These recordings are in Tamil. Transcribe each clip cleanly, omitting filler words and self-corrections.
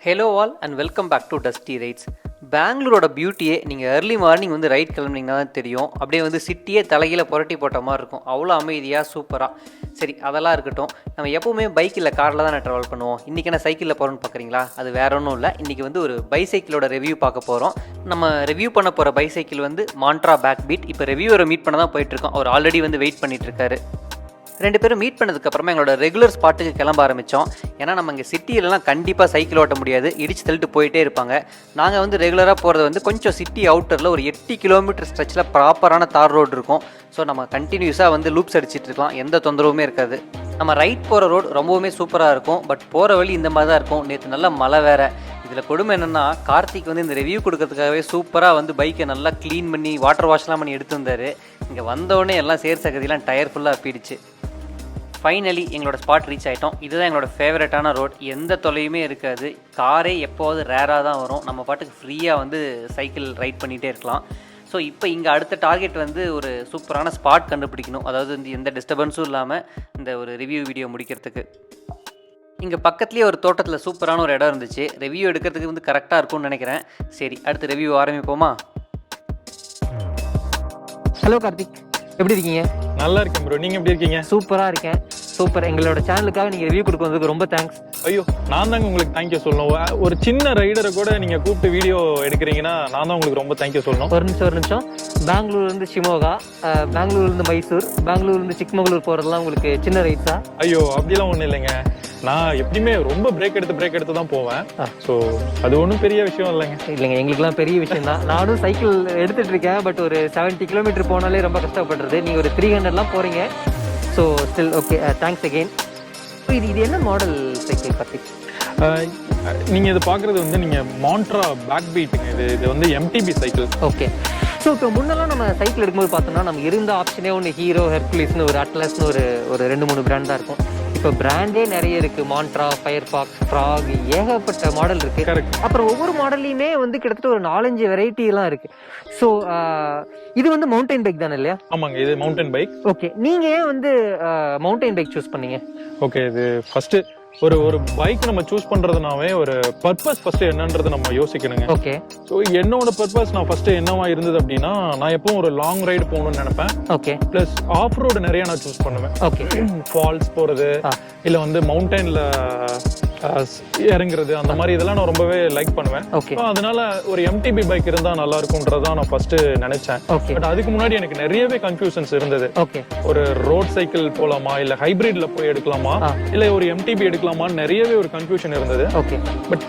Hello all and welcome back to Dusty Rides. பெங்களூரோட பியூட்டியே நீங்கள் ஏர்லி மார்னிங் வந்து ரைட் கிளம்புனீங்கன்னா தான் தெரியும். அப்படியே வந்து சிட்டியே தலைகீழ புரட்டி போட்ட மாதிரி இருக்கும். அவ்வளோ அமைதியாக சூப்பராக. சரி, அதெல்லாம் இருக்கட்டும். நம்ம எப்போவுமே பைக் இல்லை காரில் தான் ட்ராவல் பண்ணுவோம். இன்றைக்கி என்ன சைக்கிளில் போகிறோன்னு பார்க்குறீங்களா? அது வேற ஒன்றும் இல்லை. இன்றைக்கி வந்து ஒரு பைசைக்கிளோட ரிவ்யூ பார்க்க போகிறோம். நம்ம ரிவ்யூ பண்ண போகிற பைசைக்கிள் வந்து மாண்ட்ரா பேக் பீட். இப்போ ரிவ்யூவரை மீட் பண்ண தான் போயிட்டுருக்கோம். அவர் ஆல்ரெடி வந்து வெயிட் பண்ணிகிட்ருக்காரு. ரெண்டு பேரும் மீட் பண்ணதுக்கப்புறமா எங்களோட ரெகுலர் ஸ்பாட்டுக்கு கிளம்ப ஆரம்பித்தோம். ஏன்னா நம்ம இங்கே சிட்டியிலலாம் கண்டிப்பாக சைக்கிள் ஓட்ட முடியாது, இடிச்சு தள்ளிட்டு போயிட்டே இருப்பாங்க. நாங்கள் வந்து ரெகுலராக போகிறது வந்து கொஞ்சம் சிட்டி அவுட்டரில் ஒரு 8 கிலோமீட்டர் ஸ்ட்ரெச்சில் ப்ராப்பரான தார் ரோடு இருக்கும். ஸோ நம்ம கண்டினியூஸாக வந்து லூப்ஸ் அடிச்சிட்டு இருக்கலாம், எந்த தொந்தரவுமே இருக்காது. நம்ம ரைட் போகிற ரோடு ரொம்பவுமே சூப்பராக இருக்கும். பட் போகிற வழி இந்த மாதிரி தான் இருக்கும். நேற்று நல்லா மழை வேறு. இதில் கொடுமை என்னென்னா, கார்த்திக் வந்து இந்த ரிவ்யூ கொடுக்கறதுக்காகவே சூப்பராக வந்து பைக்கை நல்லா க்ளீன் பண்ணி வாட்டர் வாஷ்லாம் பண்ணி எடுத்து வந்தார். இங்கே வந்தோடனே எல்லாம் சகதியெல்லாம் டயர் ஃபுல்லாக போயிடுச்சு. ஃபைனலி எங்களோட ஸ்பாட் ரீச் ஆகிட்டோம். இதுதான் எங்களோட ஃபேவரட்டான ரோட். எந்த தொலையுமே இருக்காது. காரே எப்போது ரேராக தான் வரும். நம்ம பாட்டுக்கு ஃப்ரீயாக வந்து சைக்கிள் ரைட் பண்ணிகிட்டே இருக்கலாம். ஸோ இப்போ இங்கே அடுத்த டார்கெட் வந்து ஒரு சூப்பரான ஸ்பாட் கண்டுபிடிக்கணும். அதாவது வந்து எந்த டிஸ்டர்பன்ஸும் இல்லாமல் இந்த ஒரு ரிவ்யூ வீடியோ முடிக்கிறதுக்கு. இங்கே பக்கத்துலேயே ஒரு தோட்டத்தில் சூப்பரான ஒரு இடம் இருந்துச்சு. ரிவ்யூ எடுக்கிறதுக்கு வந்து கரெக்டாக இருக்கும்னு நினைக்கிறேன். சரி, அடுத்த ரிவ்யூ ஆரம்பிப்போமா? ஹலோ கார்த்திக், எப்படி இருக்கீங்க? நல்லா இருக்கேன் ப்ரோ, நீங்க எப்படி இருக்கீங்க? சூப்பராக இருக்கேன். சூப்பர். எங்களோட சேனலுக்காக நீங்கள் ரிவ்யூ கொடுக்கறதுக்கு ரொம்ப தேங்க்ஸ். ஐயோ, நான் தாங்க உங்களுக்கு தேங்க்யூ சொல்லணும். ஒரு சின்ன ரைடரை கூட நீங்க கூப்பிட்டு வீடியோ எடுக்கிறீங்கன்னா நான் தான் உங்களுக்கு ரொம்ப தேங்க்யூ சொல்லணும். ஒரு நிமிஷம். பெங்களூர்லேருந்து ஷிமோகா, பெங்களூர்லேருந்து மைசூர், பெங்களூர்லேருந்து சிக்மங்களூர் போகிறதுலாம் உங்களுக்கு சின்ன ரைட்ஸா? ஐயோ, அப்படிலாம் ஒன்றும் இல்லைங்க. நான் எப்படியுமே ரொம்ப பிரேக் எடுத்து தான் போவேன். ஸோ அது ஒன்றும் பெரிய விஷயம் இல்லைங்க. இல்லைங்க, எங்களுக்குலாம் பெரிய விஷயம் தான். நானும் சைக்கிள் எடுத்துகிட்டு இருக்கேன். பட் ஒரு 70 கிலோமீட்டர் போனாலே ரொம்ப கஷ்டப்படுறது. நீங்கள் ஒரு 300லாம் போகிறீங்க. So still okay, thanks again. இது என்ன மாடல் சைக்கிள் கார்த்திக்? நீங்கள் இது பார்க்குறது வந்து நீங்கள் மாண்ட்ரா பேக் பீட்டுங்க. இது வந்து எம்டிபி சைக்கிள். ஓகே. ஸோ இப்போ முன்னெல்லாம் நம்ம சைக்கிள் எடுக்கும்போது பார்த்தோம்னா நம்ம இருந்த ஆப்ஷனே ஒன்று ஹீரோ, ஹெர்குலிஸ்னு ஒரு அட்லஸ்னு ஒரு 2-3 பிராண்ட் தான் இருக்கும். இப்போ பிராண்டே நிறைய இருக்கு. மாண்ட்ரா, ஃபயர்பாக்ஸ், ஃப்ராக், ஏகப்பட்ட மாடல் இருக்கு. கரெக்ட். அப்புறம் ஒவ்வொரு மாடல்லையுமே வந்து கிட்டத்தட்ட ஒரு 4-5 வெரைட்டி எல்லாம் இருக்கு. ஸோ இது வந்து மவுண்டைன் பைக் தானே இல்லையா? ஆமாங்க, இது மவுண்டன் பைக். ஓகே, நீங்க ஏன் வந்து மவுண்டைன் பைக் சூஸ் பண்ணீங்க? ஓகே, இது ஃபர்ஸ்ட் ஒரு பைக் நம்ம சூஸ் பண்றதுனாவே ஒரு பர்பஸ் ஃபர்ஸ்ட் என்னன்றது நம்ம யோசிக்கணுங்க. ஓகே. ஸோ என்னோட பர்பஸ் நான் ஃபர்ஸ்ட் என்னவா இருந்தது அப்படின்னா, நான் எப்பவும் ஒரு லாங் ரைடு போகணும்னு நினைப்பேன். ஓகே. பிளஸ் ஆஃப் ரோடு நிறைய நான் சூஸ் பண்ணுவேன். ஓகே. ஃபால்ஸ் போறது, இல்ல வந்து மவுண்டன்ல இறங்குறது, அந்த மாதிரி இதெல்லாம் நான் ரொம்பவே லைக் பண்ணுவேன். ஓகே. அதனால ஒரு எம்டிபி பைக் இருந்தா நல்லா இருக்கும்ன்றதான் நான் ஃபர்ஸ்ட் நினைச்சேன். ஓகே. பட் அதுக்கு முன்னாடி எனக்கு நிறையவே கன்ஃபியூஷன்ஸ் இருந்தது. ஓகே. ஒரு ரோட் சைக்கிள் போலாமா, இல்ல ஹைபிரிட்ல போய் எடுக்கலாமா, இல்ல ஒரு எம்டிபி எடுக்கலாமான்னு நிறையவே ஒரு கன்ஃபியூஷன் இருந்தது. ஓகே. பட்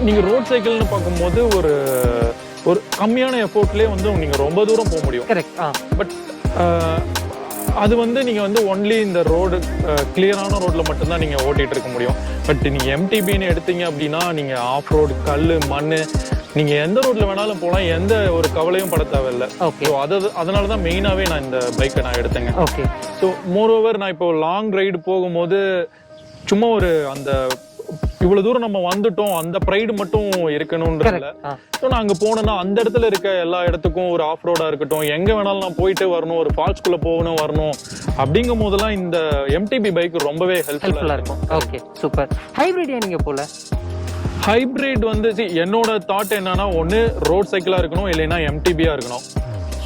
நீங்க ரோட் சைக்கிள்னு பார்க்கும்போது ஒரு கம்மியான எஃபோர்ட்லயே வந்து நீங்க ரொம்ப தூரம் போக முடியும். கரெக்ட். பட் அது வந்து நீங்க வந்து ஒன்லி இந்த ரோடு கிளியரான ரோட்ல மட்டும்தான் நீங்க ஓட்டிட்டு இருக்க முடியும். பட் நீங்க எம்டிபின்னு எடுத்தீங்க அப்படின்னா நீங்க ஆஃப் ரோடு, கல்லு, மண்ணு, நீங்க எந்த ரோட்ல வேணாலும் போலாம், எந்த ஒரு கவலையும் பட தேவையில்லை. ஓகே. அதனாலதான் மெயினாவே நான் இந்த பைக்கை நான் எடுத்தேங்க. ஓகே. ஸோ மோர் ஓவர் நான் இப்போ லாங் ரைடு போகும்போது சும்மா ஒரு அந்த இவ்வளவு தூரம் நம்ம வந்துட்டோம், அந்த ப்ரைடு மட்டும் இருக்கணும்ன்றதுல. ஸோ நான் அங்க போனேன்னா அந்த இடத்துல இருக்க எல்லா இடத்துக்கும் ஒரு ஆஃப் ரோடா இருக்கட்டும், எங்க வேணாலும் நான் போயிட்டு வரணும், ஒரு ஃபால்ஸ்குள்ள போகணும் வரணும், அப்படிங்கும் போதெல்லாம் இந்த எம்டிபி பைக் ரொம்பவே ஹெல்ப்ஃபுல்லா இருக்கும். Okay, super. ஹைபிரிட் நீங்க போல? ஹைபிரிட் வந்து என்னோட தாட் என்னன்னா, ஒன்னு ரோட் சைக்கிளா இருக்கணும், இல்லைன்னா எம்டிபியா இருக்கணும்.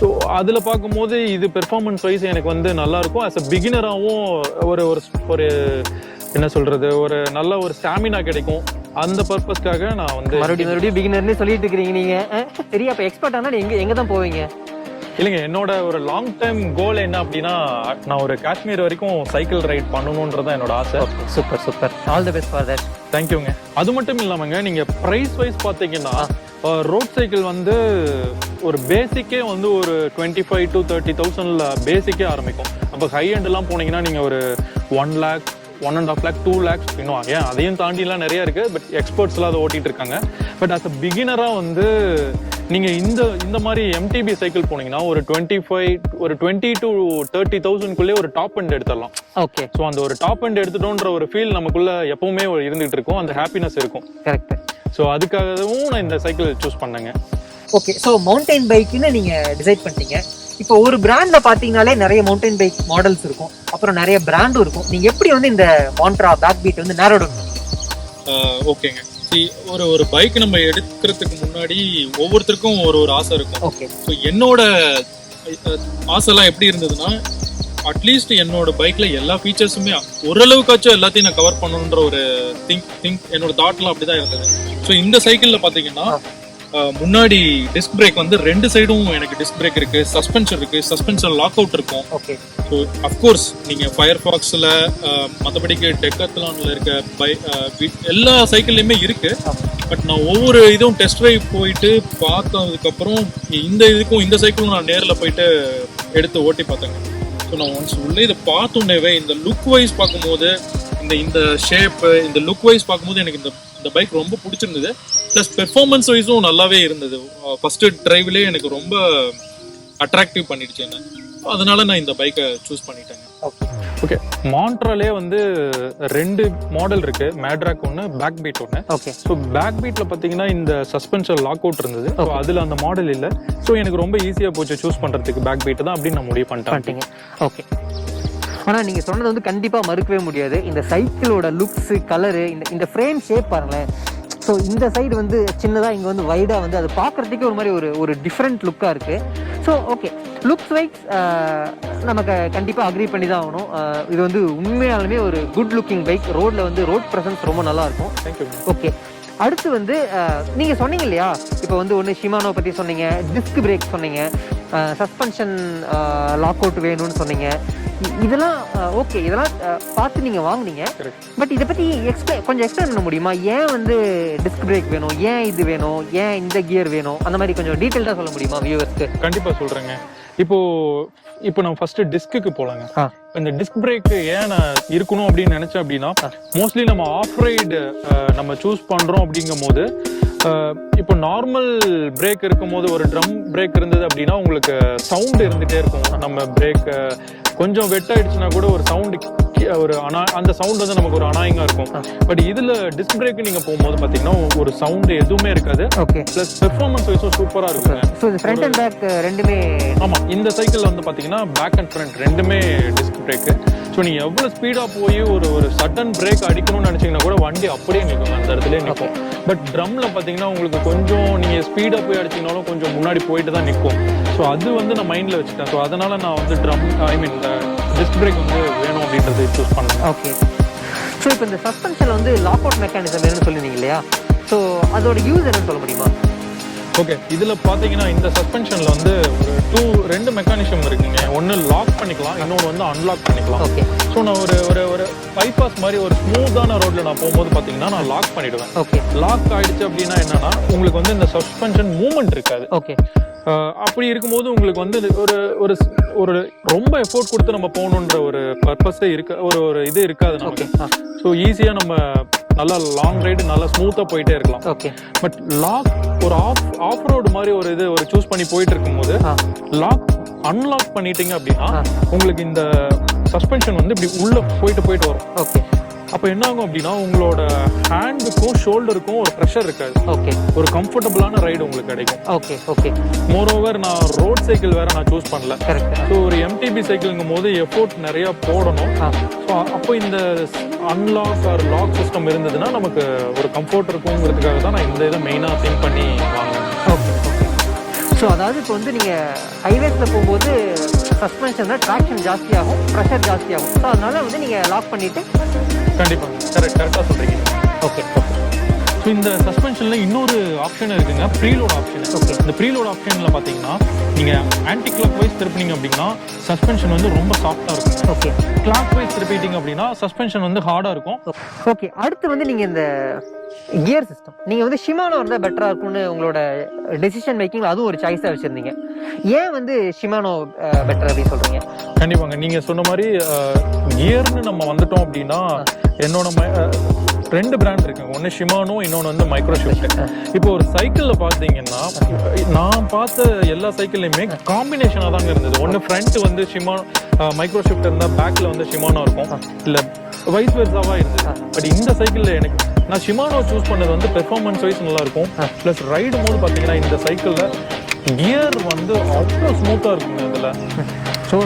ஸோ அதில் பார்க்கும்போது இது பெர்ஃபார்மன்ஸ் வைஸ் எனக்கு வந்து நல்லா இருக்கும். ஆஸ் அ பிகினராகவும் ஒரு என்ன சொல்றது, ஒரு நல்ல ஒரு ஸ்டாமினா கிடைக்கும். அந்த பர்பஸ்க்காக நான் வந்து மறுபடியும் பிகினர்னே சொல்லிட்டு இருக்கீங்க நீங்க. சரி, அப்ப எக்ஸ்பர்ட் ஆனா எங்க தான் போவீங்க? இல்லைங்க, என்னோட ஒரு லாங் டைம் கோல் என்ன அப்படின்னா, நான் ஒரு காஷ்மீர் வரைக்கும் சைக்கிள் ரைட் பண்ணணும்ன்றதான் என்னோட ஆசை. Super super. All the best for that. தேங்க்யூங்க. அது மட்டும் இல்லாமங்க, நீங்க பிரைஸ் வைஸ் பார்த்தீங்கன்னா ரோட் சைக்கிள் வந்து ஒரு பேசிக்கே வந்து ஒரு 25,000 to 30,000 பேசிக்கே ஆரம்பிக்கும். அப்போ ஹை எண்ட்லாம் போனீங்கன்னா நீங்க ஒரு 1 lakh, 1.5 lakh, 2 lakhs இன்னும் அதையும் தாண்டிலாம் நிறைய இருக்கு. பட் எக்ஸ்பர்ட்ஸ்லாம் அதை ஓட்டிட்டு இருக்காங்க. பட் அஸ் அ பிகினரா வந்து நீங்க இந்த மாதிரி எம்டிபி சைக்கிள் போனீங்கன்னா ஒரு 20 to 30,000 ஒரு டாப் எண்ட் எடுத்துடலாம். ஓகே. ஸோ அந்த ஒரு டாப் எண்ட் எடுத்துட்டோன்ற ஒரு ஃபீல் நமக்குள்ள எப்பவுமே இருந்துகிட்டு இருக்கும், அந்த ஹாப்பினஸ் இருக்கும். கரெக்ட். ஸோ அதுக்காகவும் நான் இந்த சைக்கிள் சூஸ் பண்ணேங்க. ஓகே. ஸோ மவுண்டைன் பைக்குன்னு நீங்க டிசைட் பண்ணிட்டீங்க. இப்போ ஒரு பிராண்ட்ல பாத்தீங்கன்னாலே நிறைய மவுண்டைன் பைக் மாடல்ஸ் இருக்கும், அப்புறம் நிறைய பிராண்டும் இருக்கும். நீங்க எப்படி வந்து இந்த மாண்ட்ரா பேக் பீட் வந்து நேரோ டவுன் பண்ணீங்க? ஓகேங்க. ஒரு பைக் நம்ம எடுக்கிறதுக்கு முன்னாடி ஒவ்வொருத்தருக்கும் ஒரு ஆசை இருக்கும். ஓகே. ஸோ என்னோட ஆசைலாம் எப்படி இருந்ததுன்னா, அட்லீஸ்ட் என்னோட பைக்ல எல்லா ஃபீச்சர்ஸுமே ஓரளவுக்காச்சும் எல்லாத்தையும் நான் கவர் பண்ணணுன்ற ஒரு திங்க் என்னோட தாட்லாம் அப்படிதான் இருந்தது. ஸோ இந்த சைக்கிள்ல பாத்தீங்கன்னா முன்னாடி டிஸ்க் பிரேக் வந்து 2 சைடும் எனக்கு டிஸ்க் பிரேக் இருக்கு, சஸ்பென்ஷன் இருக்கு, சஸ்பென்ஷன் லாக் அவுட் இருக்கும். ஓகே. ஸோ அஃப்கோர்ஸ் நீங்க ஃபயர்ஃபாக்ஸ்ல மற்றபடிக்கு டெக்காத்லான்ல இருக்க எல்லா சைக்கிள்லயுமே இருக்கு. பட் நான் ஒவ்வொரு இதுவும் டெஸ்ட் ட்ரைவ் போயிட்டு பார்த்ததுக்கு அப்புறம் இந்த சைக்கிளும் நான் நேரில் போயிட்டு எடுத்து ஓட்டி பார்த்தேங்க. ஸோ நான் ஒன்ஸ் உள்ளே இதை பார்த்தோன்னேவே இந்த லுக் வைஸ் பார்க்கும்போது இந்த ஷேப்பு இந்த லுக் வைஸ் பார்க்கும்போது எனக்கு இந்த பைக் ரொம்ப பிடிச்சிருந்தது. ப்ளஸ் பெர்ஃபார்மன்ஸ் வைஸும் நல்லாவே இருந்தது. ஃபர்ஸ்ட் டிரைவ்லேயே எனக்கு ரொம்ப அட்ராக்டிவ் பண்ணிடுச்சு என்ன. அதனால நான் இந்த பைக்கை சூஸ் பண்ணிட்டேங்க. ஓகே. மாண்ட்ராலே வந்து 2 மாடல் இருக்கு, மேட்ராக் ஒன்று, பேக் பீட் ஒன்று. ஓகே. ஸோ பேக் பீட்ல பார்த்தீங்கன்னா இந்த சஸ்பென்ஷன் லாக் அவுட் இருந்தது. ஸோ அதில் அந்த மாடல் இல்லை. ஸோ எனக்கு ரொம்ப ஈஸியாக போச்சு சூஸ் பண்ணுறதுக்கு பேக் பீட் தான் அப்படின்னு நான் முடிவு பண்ணிட்டேன். ஓகே. ஆனால் நீங்கள் சொன்னது வந்து கண்டிப்பாக மறுக்கவே முடியாது. இந்த சைக்கிளோட லுக்ஸு, கலரு, இந்த ஃப்ரேம் ஷேப் பாருங்களேன். ஸோ இந்த சைடு வந்து சின்னதாக, இங்கே வந்து வைடாக வந்து அது பார்க்குறதுக்கே ஒரு மாதிரி ஒரு டிஃப்ரெண்ட் லுக்காக இருக்குது. ஸோ ஓகே, லுக்ஸ் வைஸ் நமக்கு கண்டிப்பாக அக்ரி பண்ணி தான் ஆகணும். இது வந்து உண்மையாலுமே ஒரு குட் லுக்கிங் பைக். ரோடில் வந்து ரோட் ப்ரெசன்ஸ் ரொம்ப நல்லாயிருக்கும். தேங்க்யூ. ஓகே. அடுத்து வந்து நீங்கள் சொன்னீங்க இல்லையா, இப்போ வந்து ஒன்று ஷிமானோ பற்றி சொன்னீங்க, டிஸ்க் பிரேக் சொன்னீங்க, சஸ்பென்ஷன் லாக் அவுட் வேணும்னு சொன்னீங்க. இதெல்லாம் ஓகே, இதெல்லாம் பார்த்து நீங்கள் வாங்குனீங்க. பட் இதை பற்றி கொஞ்சம் எக்ஸ்பிளைன் பண்ண முடியுமா? ஏன் வந்து டிஸ்க் பிரேக் வேணும், ஏன் இது வேணும், ஏன் இந்த கியர் வேணும், அந்த மாதிரி கொஞ்சம் டீட்டெயில்டாக சொல்ல முடியுமா வியூவர்ஸ்க்கு? கண்டிப்பாக சொல்கிறேங்க. இப்போ நான் ஃபர்ஸ்ட் டிஸ்க்கு போலாங்க. இந்த டிஸ்க் பிரேக் ஏன் நான் இருக்கணும் அப்படின்னு நினைச்சேன் அப்படின்னா, மோஸ்ட்லி நம்ம ஆஃப் ரைடு நம்ம சூஸ் பண்றோம் அப்படிங்கும் போது, இப்போ நார்மல் பிரேக் இருக்கும் போது ஒரு ட்ரம் பிரேக் இருந்தது அப்படின்னா உங்களுக்கு சவுண்ட் இருந்துட்டே இருக்கும். நம்ம பிரேக் கொஞ்சம் வெட் ஆயிடுச்சுன்னா கூட ஒரு சவுண்டு, அந்த சவுண்ட் வந்து நமக்கு ஒரு அனாயிங்கா இருக்கும். பட் இதுல டிஸ்க் பிரேக் நீங்க போகும்போது பாத்தீங்கன்னா ஒரு சவுண்ட் எதுவுமே இருக்காது. ஓகே. பிளஸ் பெர்ஃபார்மன்ஸ் வைஸும் சூப்பரா இருக்குங்க. ஸோ இது ஃப்ரண்ட் அண்ட் பேக் ரெண்டுமே? ஆமா, இந்த சைக்கிள்ல வந்து பாத்தீங்கன்னா பேக் அண்ட் ஃப்ரண்ட் ரெண்டுமே டிஸ்க் பிரேக். ஸோ நீங்க எவ்வளவு ஸ்பீடா போய் ஒரு சடன் பிரேக் அடிக்கணும்னு நினைச்சீங்கன்னா கூட வண்டி அப்படியே நிற்கும், அந்த இடத்துல நிற்கும். பட் ட்ரம்ல பாத்தீங்கன்னா உங்களுக்கு கொஞ்சம் நீங்க ஸ்பீடா போய் அடிச்சீங்கனாலும் கொஞ்சம் முன்னாடி போயிட்டு தான் நிற்கும். ஸோ அது வந்து நான் மைண்ட்ல வச்சுட்டேன். ஸோ அதனால நான் வந்து டிஸ்க் பிரேக் வந்து வேணும் அப்படின்றது சூஸ் பண்ணேன். ஓகே. ஸோ இப்போ இந்த சஸ்பென்ஷனில் வந்து லாக் அவுட் மெக்கானிசம் வேணும்னு சொல்லியிருந்தீங்க இல்லையா? ஸோ அதோட யூஸ் என்னன்னு சொல்ல முடியுமா? ஓகே. இதில் பார்த்தீங்கன்னா இந்த சஸ்பென்ஷனில் வந்து ஒரு 2 மெக்கானிசம் இருக்குங்க. ஒன்று லாக் பண்ணிக்கலாம், இன்னொன்று வந்து அன்லாக் பண்ணிக்கலாம். ஓகே. ஸோ நான் ஒரு பைபாஸ் மாதிரி ஒரு ஸ்மூத்தான ரோட்டில் நான் போகும்போது பார்த்தீங்கன்னா நான் லாக் பண்ணிவிடுவேன். ஓகே. லாக் ஆகிடுச்சு அப்படின்னா என்னன்னா உங்களுக்கு வந்து இந்த சஸ்பென்ஷன் மூவ்மெண்ட் இருக்காது. ஓகே. அப்படி இருக்கும்போது உங்களுக்கு வந்து ஒரு ரொம்ப எஃபோர்ட் கொடுத்து நம்ம போகணுன்ற ஒரு பர்பஸே ஒரு இது இருக்காது நமக்கு. ஸோ ஈஸியாக நம்ம நல்லா லாங் ரைடு நல்லா ஸ்மூத்தாக போயிட்டே இருக்கலாம். ஓகே. பட் லாக் ஒரு ஆஃப் ரோடு மாதிரி ஒரு சூஸ் பண்ணி போயிட்டு இருக்கும்போது அன்லாக் பண்ணிட்டீங்க அப்படின்னா உங்களுக்கு இந்த சஸ்பென்ஷன் வந்து இப்படி உள்ள போயிட்டு வரும். ஓகே. அப்போ என்ன ஆகும் அப்படின்னா உங்களோட ஹேண்டுக்கும் ஷோல்டருக்கும் ஒரு ப்ரெஷர் இருக்காது. ஓகே. ஒரு கம்ஃபர்டபுளான ரைடு உங்களுக்கு கிடைக்கும். ஓகே. ஓகே. மோரோவர் நான் ரோட் சைக்கிள் வேற நான் சூஸ் பண்ணல. கரெக்ட். ஸோ ஒரு எம்டிபி சைக்கிள்ங்கும் போது எஃபோர்ட் நிறைய போடணும். ஸோ அப்போ இந்த அன்லாக் ஆர் லாக் சிஸ்டம் இருந்ததுன்னா நமக்கு ஒரு கம்ஃபர்ட் இருக்குங்கிறதுக்காக தான் நான் இந்த இதை மெயினாக திங்க் பண்ணி வாங்கினேன். ஓகே. ஓகே. ஸோ அதாவது இப்போ வந்து நீங்கள் ஹைவேஸில் போகும்போது சஸ்பென்ஷனில் ட்ராக்ஷன் ஜாஸ்தியாகும், ப்ரெஷர் ஜாஸ்தியாகும். ஸோ அதனால வந்து நீங்கள் லாக் பண்ணிவிட்டு. கண்டிப்பாக கரெக்டாக சொல்கிறீங்க. ஓகே. ஸோ இந்த சஸ்பென்ஷனில் இன்னொரு ஆப்ஷன் இருக்குங்க, ப்ரீலோட் ஆப்ஷன். ஓகே. இந்த ப்ரீலோட் ஆப்ஷனில் பார்த்தீங்கன்னா நீங்கள் ஆன்டி கிளாக் வைஸ் திருப்பினீங்க அப்படின்னா சஸ்பென்ஷன் வந்து ரொம்ப சாஃப்டாக இருக்கும். ஓகே. கிளாக் வைஸ் திருப்பிட்டீங்க அப்படின்னா சஸ்பென்ஷன் வந்து ஹார்டாக இருக்கும். ஓகே. அடுத்து வந்து நீங்கள் இந்த கியர் சிஸ்டம் நீங்கள் வந்து ஷிமானோ இருந்தால் பெட்டராக இருக்கும்னு உங்களோட டெசிஷன் மேக்கிங்கில் அதுவும் ஒரு சாய்ஸாக வச்சுருந்தீங்க. ஏன் வந்து ஷிமானோ பெட்டர் அப்படின்னு சொல்கிறீங்க? கண்டிப்பாங்க, நீங்கள் சொன்ன மாதிரி கியர்னு நம்ம வந்துட்டோம் அப்படின்னா என்னோட 2 பிராண்ட் இருக்கு. ஒன்று ஷிமானோ, இன்னொன்று வந்து மைக்ரோஷிஃப்ட். இப்போ ஒரு சைக்கிளில் பார்த்தீங்கன்னா நான் பார்த்த எல்லா சைக்கிள்லையுமே காம்பினேஷனாக தாங்க இருந்தது. ஒன்று ஃப்ரண்ட் வந்து மைக்ரோஷிஃப்ட் இருந்தால் பேக்கில் வந்து ஷிமானோ இருக்கும், இல்லை வைஸ் வெர்சாவாக இருந்தது. பட் இந்த சைக்கிளில் எனக்கு நான் ஷிமானோ சூஸ் பண்ணது வந்து பெர்ஃபார்மன்ஸ் வைஸ் நல்லா இருக்கும். ப்ளஸ் ரைடும் போது பார்த்தீங்கன்னா இந்த சைக்கிளில் கியர் வந்து அவ்வளோ ஸ்மூத்தாக இருக்குங்க. இதில் ஸோ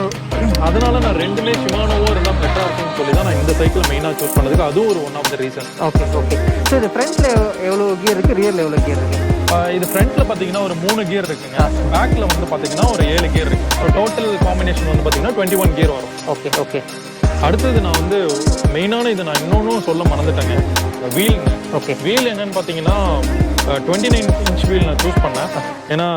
அதனால நான் ரெண்டுமே ஷிமானோவோ இருந்தால் பெட்டராக இருக்கும்னு சொல்லி தான் நான் இந்த சைக்கிள் மெயினாக சூஸ் பண்ணதுக்கு அதுவும் ஒரு one of the reason. Okay okay. So இது ஃப்ரண்ட்டில் எவ்வளோ கியர் இருக்குது, ரியரில் எவ்வளோ கியர் இருக்குது? இது ஃப்ரண்ட்டில் பார்த்தீங்கன்னா ஒரு 3 கியர் இருக்குங்க, பேக்கில் வந்து பார்த்தீங்கன்னா ஒரு 7 கியர் இருக்குது. ஸோ டோட்டல் காம்பினேஷன் வந்து பார்த்தீங்கன்னா 21 கியர் வரும். Okay okay. அடுத்தது நான் வந்து மெயினான இது நான் இன்னொன்றும் சொல்ல மறந்துட்டேங்க, வீலுங்க. ஓகே. வீல் என்னன்னு பார்த்தீங்கன்னா 29 இன்ச் வீல் நான் சூஸ் பண்ணேன். ஏன்னா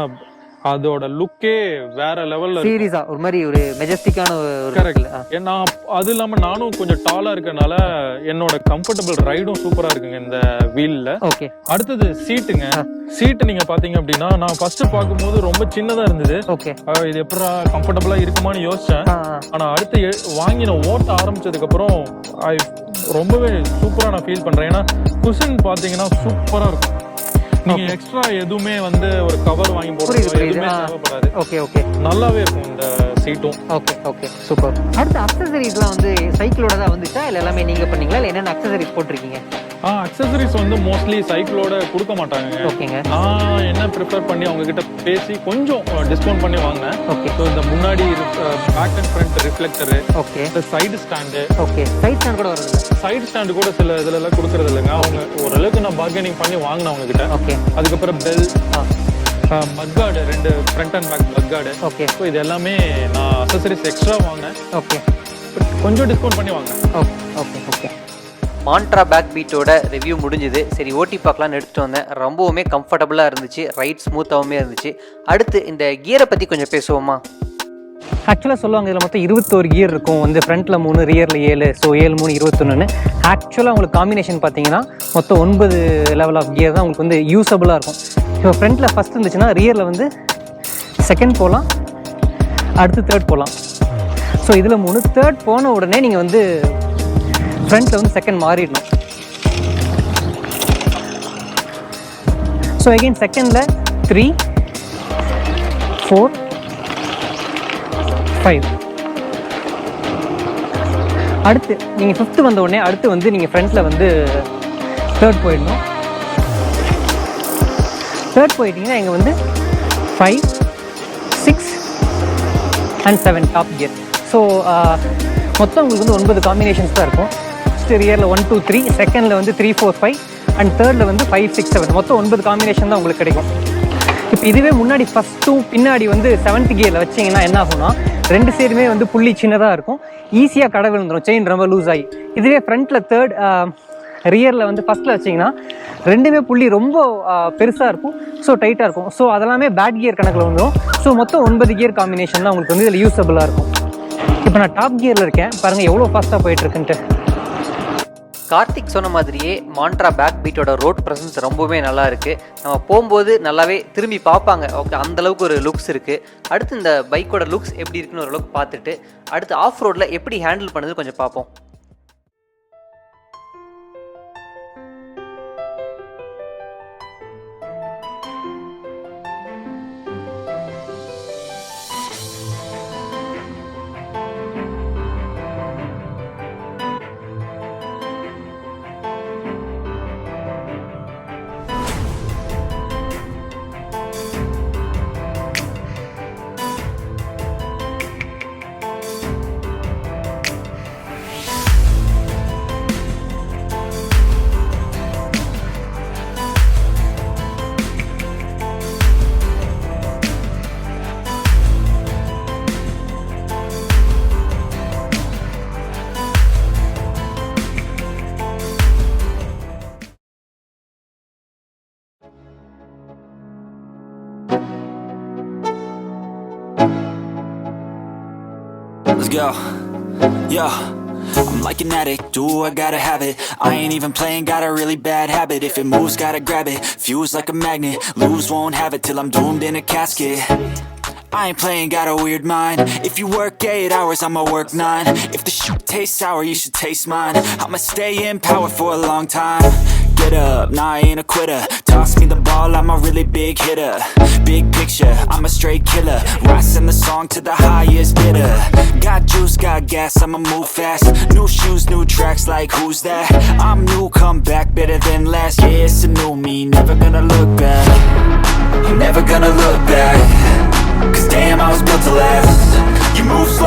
அதோட லுக்கே வேற லெவல்ல சீரியஸா ஒரு மாதிரி ஒரு மெஜஸ்டிக்கான ஒரு கரெக்ட். ஏன்னா அது இல்லாம நானும் கொஞ்சம் டாலா இருக்கனால என்னோட கம்ஃபர்டபுள் ரைடும் சூப்பரா இருக்குங்க இந்த வீல்ல. ஓகே. அடுத்தது சீட்டுங்க. சீட்டு நீங்க பாத்தீங்க அப்படின்னா நான் ஃபர்ஸ்ட் பார்க்கும்போது ரொம்ப சின்னதா இருந்தது. ஓகே. இது எப்படா கம்ஃபர்டபுளா இருக்குமான்னு யோசிச்சேன். ஆனா அடுத்து வாங்கி நான் ஓட்ட ஆரம்பிச்சதுக்கு அப்புறம் ரொம்பவே சூப்பரா நான் ஃபீல் பண்றேன். ஏன்னா குஷன் பாத்தீங்கன்னா சூப்பரா இருக்கும். நீங்க எக்ஸ்ட்ரா எதுவுமே வந்து ஒரு கவர் வாங்கி போடுறது எதுவுமே தேவைப்படாது. Okay okay. நல்லாவே இருக்கும் இந்த சீட்டும். Okay okay super. அடுத்து அக்சசரிஸ்லாம் வந்து சைக்கிளோட தான் வந்துச்சா இல்லை எல்லாமே நீங்க பண்ணீங்களா, இல்லை என்னென்ன அக்சசரிஸ் போட்டிருக்கீங்க? அக்சசரிஸ் வந்து மோஸ்ட்லி சைக்கிளோட கொடுக்க மாட்டாங்க. ஓகேங்க. நான் என்ன ப்ரிஃபர் பண்ணி அவங்க கிட்ட பேசி கொஞ்சம் டிஸ்கவுண்ட் பண்ணி வாங்கினேன். ஓகே. ஸோ இந்த முன்னாடி பேக் அண்ட் ஃப்ரண்ட் ரிஃப்ளெக்டரு, ஓகே, இந்த side stand. Okay. Side stand கூட வருது. சைடு ஸ்டாண்டு கூட சில இதுல எல்லாம் கொடுக்கறது இல்லைங்க. அவங்க ஓரளவுக்கு நான் பார்கெனிங் பண்ணி வாங்கினேன் அவங்க கிட்ட. ஓகே. அதுக்கப்புறம் bell, mudguard, 2 front and back mudguard. Okay. So இது எல்லாமே நான் அக்சசரிஸ் எக்ஸ்ட்ரா வாங்கினேன். ஓகே. கொஞ்சம் டிஸ்கவுண்ட் பண்ணி வாங்கினேன். Okay okay okay. மான்ட்ரா பேக் பீட்டோட ரிவ்யூ முடிஞ்சுது. சரி ஓட்டி பார்க்கலான்னு எடுத்துகிட்டு வந்தேன். ரொம்பவுமே கம்ஃபர்டபுளாக இருந்துச்சு, ரைட் ஸ்மூத்தாகவுமே இருந்துச்சு. அடுத்து இந்த கியரை பற்றி கொஞ்சம் பேசுவோமா? ஆக்சுவலாக சொல்லுவாங்க இதில் மொத்தம் 21 கியர் இருக்கும், வந்து ஃப்ரண்ட்டில் 3, ரியரில் 7. ஸோ 7, 3, 21. ஆக்சுவலாக உங்களுக்கு காம்பினேஷன் பார்த்தீங்கன்னா மொத்தம் 9 லெவல் ஆஃப் கியர் தான் உங்களுக்கு வந்து யூஸபுளாக இருக்கும். இப்போ ஃப்ரண்ட்டில் ஃபஸ்ட் இருந்துச்சுன்னா ரியரில் வந்து செகண்ட் போகலாம், அடுத்து தேர்ட் போகலாம். ஸோ இதில் 3, தேர்ட் போன உடனே நீங்கள் வந்து ஃப்ரண்ட்டில் வந்து செகண்ட் மாறிடணும். ஸோ அகெயின் செகண்டில் 3, 4, 5. அடுத்து நீங்கள் 5th வந்த உடனே அடுத்து வந்து நீங்கள் ஃப்ரண்ட்டில் வந்து தேர்ட் போயிடணும். தேர்ட் போயிட்டீங்கன்னா இங்கே வந்து 5, 6 and 7 டாப் கியர். ஸோ மொத்தம் உங்களுக்கு வந்து 9 காம்பினேஷன்ஸ் தான் இருக்கும். ஃபஸ்ட்டு ரியரில் 1, 2, 3, செகண்டில் வந்து 3, 4, 5 அண்ட் தேர்டில் வந்து 5, 6, 7. மொத்தம் 9 காம்பினேஷன் தான் உங்களுக்கு கிடைக்கும். இப்போ இதுவே முன்னாடி ஃபஸ்ட்டும் பின்னாடி வந்து 7th கியரில் வச்சிங்கன்னா என்ன ஆகும்னா 2 சைடுமே வந்து புள்ளி சின்னதாக இருக்கும், ஈஸியாக கடை விழுந்துடும், செயின் ரொம்ப லூஸ் ஆகி. இதுவே ஃப்ரண்ட்டில் தேர்ட், ரியரில் வந்து ஃபஸ்ட்டில் வச்சிங்கன்னா 2மே புள்ளி ரொம்ப பெருசாக இருக்கும், ஸோ டைட்டாக இருக்கும். ஸோ அதெல்லாமே பேட் கியர் கணக்கில் வந்துடும். ஸோ மொத்தம் 9 கியர் காம்பினேஷன் தான் உங்களுக்கு வந்து இதில் யூஸபுளாக இருக்கும். இப்போ நான் டாப் கியரில் இருக்கேன், பாருங்கள் எவ்வளோ ஃபாஸ்ட்டாக போயிட்டுருக்குன்ட்டு. கார்த்திக் சொன்ன மாதிரியே மான்ட்ரா பேக் பீட்டோட ரோட் ப்ரெசன்ஸ் ரொம்பவே நல்லா இருக்குது. நம்ம போகும்போது நல்லாவே திரும்பி பார்ப்பாங்க. ஓகே, அந்தளவுக்கு ஒரு லுக்ஸ் இருக்குது. அடுத்து இந்த பைக்கோட லுக்ஸ் எப்படி இருக்குன்னு ஓரளவுக்கு பார்த்துட்டு அடுத்து ஆஃப் ரோடில் எப்படி ஹேண்டில் பண்ணுறது கொஞ்சம் பார்ப்போம். Let's go. Yo, I'm like an addict, do I gotta have it. I ain't even playing, got a really bad habit. If it moves, gotta grab it, fuse like a magnet. Lose, won't have it till I'm doomed in a casket. I ain't playing, got a weird mind. If you work 8 hours, I'ma work 9. If the shit tastes sour, you should taste mine. I'ma stay in power for a long time. Get up, nah, I ain't a quitter. Toss me the ball, I'm a really big hitter. Big picture, I'm a straight killer. Rising the song to the highest bidder. Got juice, got gas, I'ma move fast. New shoes, new tracks, like who's that? I'm new, come back, better than last. Yeah, it's a new me, never gonna look back. I'm never gonna look back. Cause damn, I was built to last. You move slow,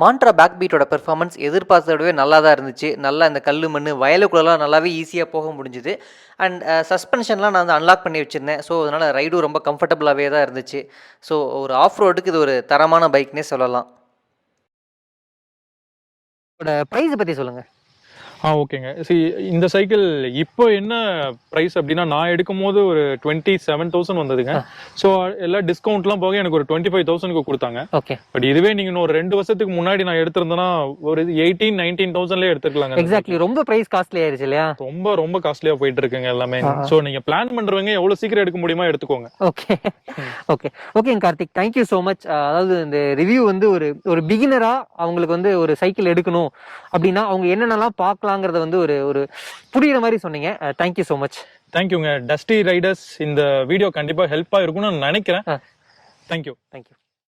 Montra பேக் பீட்டோட பெர்ஃபார்மன்ஸ் எதிர்பார்த்தத விடவே நல்லா தான் இருந்துச்சு. நல்லா இந்த கல் மண் வயலுக்குள்ளலாம் நல்லாவே ஈஸியாக போக முடிஞ்சுது. அண்ட் சஸ்பென்ஷன்லாம் நான் வந்து அன்லாக் பண்ணி வச்சுருந்தேன். ஸோ அதனால் ரைடும் ரொம்ப கம்ஃபர்டபுளாகவே தான் இருந்துச்சு. ஸோ ஒரு ஆஃப் ரோடுக்கு இது ஒரு தரமான பைக்னே சொல்லலாம். இதோட ப்ரைஸ் பற்றி சொல்லுங்கள். ஓகேங்க. இந்த சைக்கிள் இப்போ என்ன ப்ரைஸ் அப்படின்னா, நான் எடுக்கும்போது ஒரு 27,000 வந்ததுங்க. ஸோ எல்லா டிஸ்கவுண்ட்லாம் போக எனக்கு ஒரு 25,000க்கு கொடுத்தாங்க. ஓகே. பட் இதுவே நீங்க இன்னும் ஒரு 2 வருஷத்துக்கு முன்னாடி நான் எடுத்திருந்தேன்னா ஒரு 19,000லே எடுத்துக்கலாங்க. எக்ஸாக்ட்லி. ரொம்ப ப்ரைஸ் காஸ்ட்லி ஆயிருச்சு இல்லையா? ரொம்ப ரொம்ப காஸ்ட்லியா போயிட்டு இருக்குங்க எல்லாமே. ஸோ நீங்க பிளான் பண்றவங்க எவ்வளவு சீக்கிரம் எடுக்க முடியுமா எடுத்துக்கோங்க. ஓகே. ஓகே. ஓகேங்க கார்த்திக், தேங்க்யூ ஸோ மச். அதாவது இந்த ரிவ்யூ வந்து ஒரு பிகினரா அவங்களுக்கு வந்து ஒரு சைக்கிள் எடுக்கணும் அப்படின்னா அவங்க என்னென்னலாம் பார்க்கலாங்கிறத வந்து ஒரு புரியுற மாதிரி சொன்னீங்க. Thank you so much. தேங்க்யூங்க. டஸ்டி ரைடர்ஸ் இந்த வீடியோ கண்டிப்பா ஹெல்ப்பா இருக்கும்னு நான் நினைக்கிறேன். தேங்க்யூ. தேங்க்யூ.